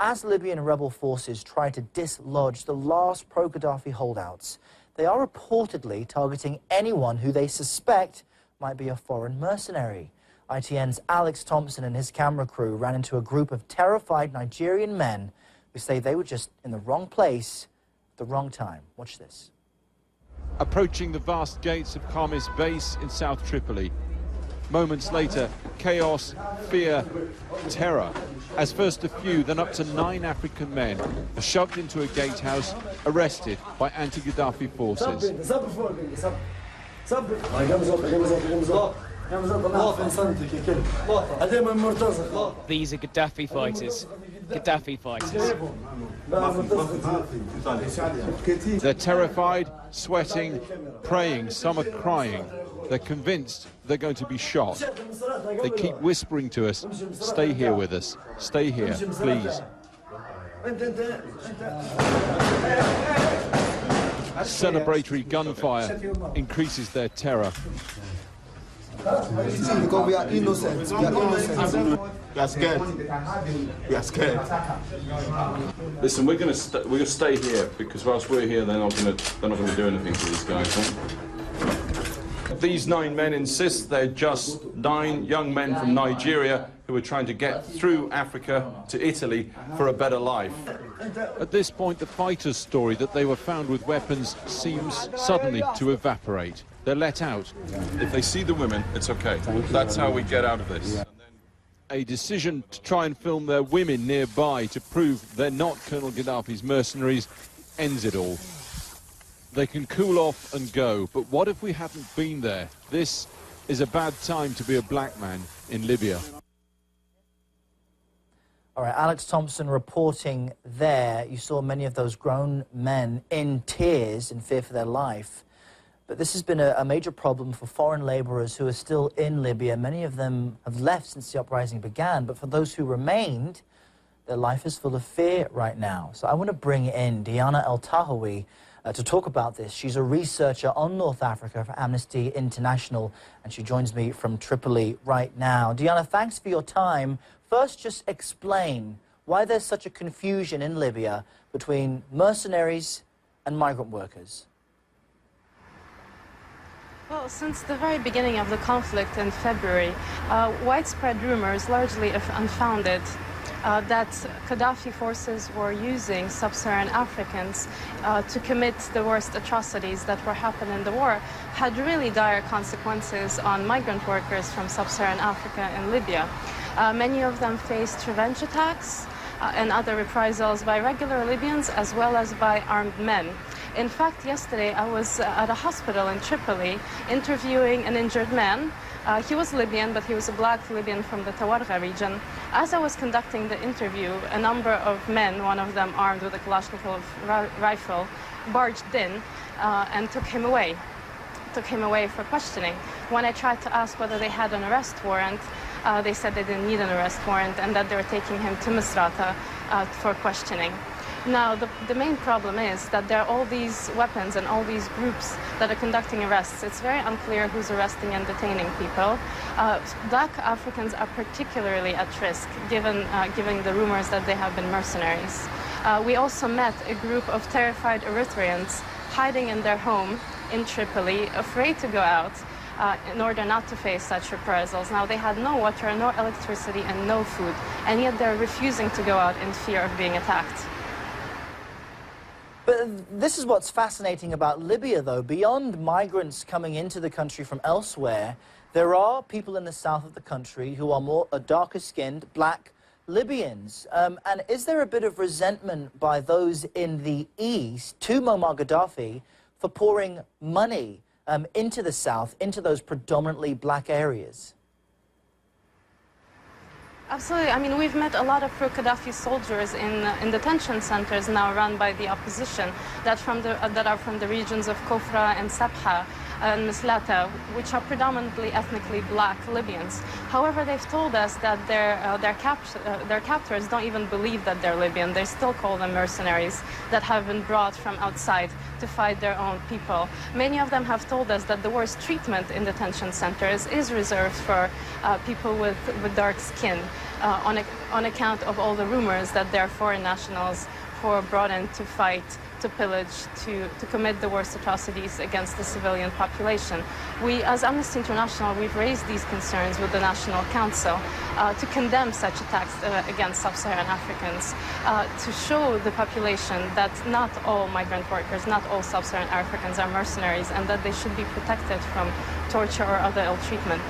As Libyan rebel forces try to dislodge the last pro-Gaddafi holdouts, they are reportedly targeting anyone who they suspect might be a foreign mercenary. ITN's Alex Thompson and his camera crew ran into a group of terrified Nigerian men who say they were just in the wrong place at the wrong time. Watch this. Approaching the vast gates of Khamis base in South Tripoli. Moments later, chaos, fear, terror, as first a few, then up to 9 African men are shoved into a gatehouse, arrested by anti-Gaddafi forces. These are Gaddafi fighters. Gaddafi fighters. They're terrified, sweating, praying, some are crying. They're convinced they're going to be shot. They keep whispering to us, stay here with us, stay here, please. Celebratory gunfire increases their terror. Because we are innocent. We are innocent. We are scared. We are scared. Listen, we're going to stay here because whilst we're here, they're not going to do anything to these guys. Huh? These 9 men insist they're just 9 young men from Nigeria who are trying to get through Africa to Italy for a better life. At this point, the fighters' story that they were found with weapons seems suddenly to evaporate. They're let out. If they see the women, it's okay. That's how we get out of this. A decision to try and film their women nearby to prove they're not Colonel Gaddafi's mercenaries ends it all. They can cool off and go, but what if we hadn't been there? This is a bad time to be a black man in Libya. All right, Alex Thompson reporting there. You saw many of those grown men in tears in fear for their life. But this has been a major problem for foreign laborers who are still in Libya. Many of them have left since the uprising began, but for those who remained, their life is full of fear right now. So I want to bring in Diana El-Tahawi to talk about this. She's a researcher on North Africa for Amnesty International, and she joins me from Tripoli right now. Diana, thanks for your time. First, just explain why there's such a confusion in Libya between mercenaries and migrant workers. Well, since the very beginning of the conflict in February, widespread rumors, largely unfounded, that Gaddafi forces were using sub-Saharan Africans to commit the worst atrocities that were happening in the war, had really dire consequences on migrant workers from sub-Saharan Africa and Libya. Many of them faced revenge attacks and other reprisals by regular Libyans as well as by armed men. In fact, yesterday I was at a hospital in Tripoli interviewing an injured man. He was Libyan, but he was a black Libyan from the Tawarga region. As I was conducting the interview, a number of men, one of them armed with a Kalashnikov rifle, barged in and took him away for questioning. When I tried to ask whether they had an arrest warrant, they said they didn't need an arrest warrant and that they were taking him to Misrata for questioning. Now, the main problem is that there are all these weapons and all these groups that are conducting arrests. It's very unclear who's arresting and detaining people. Black Africans are particularly at risk, given the rumors that they have been mercenaries. We also met a group of terrified Eritreans hiding in their home in Tripoli, afraid to go out in order not to face such reprisals. Now, they had no water, no electricity, and no food, and yet they're refusing to go out in fear of being attacked. But this is what's fascinating about Libya, though. Beyond migrants coming into the country from elsewhere, there are people in the south of the country who are darker-skinned, black Libyans. And is there a bit of resentment by those in the east to Muammar Gaddafi for pouring money into the south, into those predominantly black areas? Absolutely. I mean, we've met a lot of pro-Gaddafi soldiers in detention centers now run by the opposition that are from the regions of Kofra and Sabha. and Mislata, which are predominantly ethnically black Libyans. However, they've told us that their captors don't even believe that they're Libyan. They still call them mercenaries that have been brought from outside to fight their own people. Many of them have told us that the worst treatment in detention centers is reserved for people with dark skin on account of all the rumors that they're foreign nationals who are brought in to fight, to pillage, to commit the worst atrocities against the civilian population. We, as Amnesty International, we've raised these concerns with the National Council to condemn such attacks against sub-Saharan Africans, to show the population that not all migrant workers, not all sub-Saharan Africans are mercenaries, and that they should be protected from torture or other ill treatment.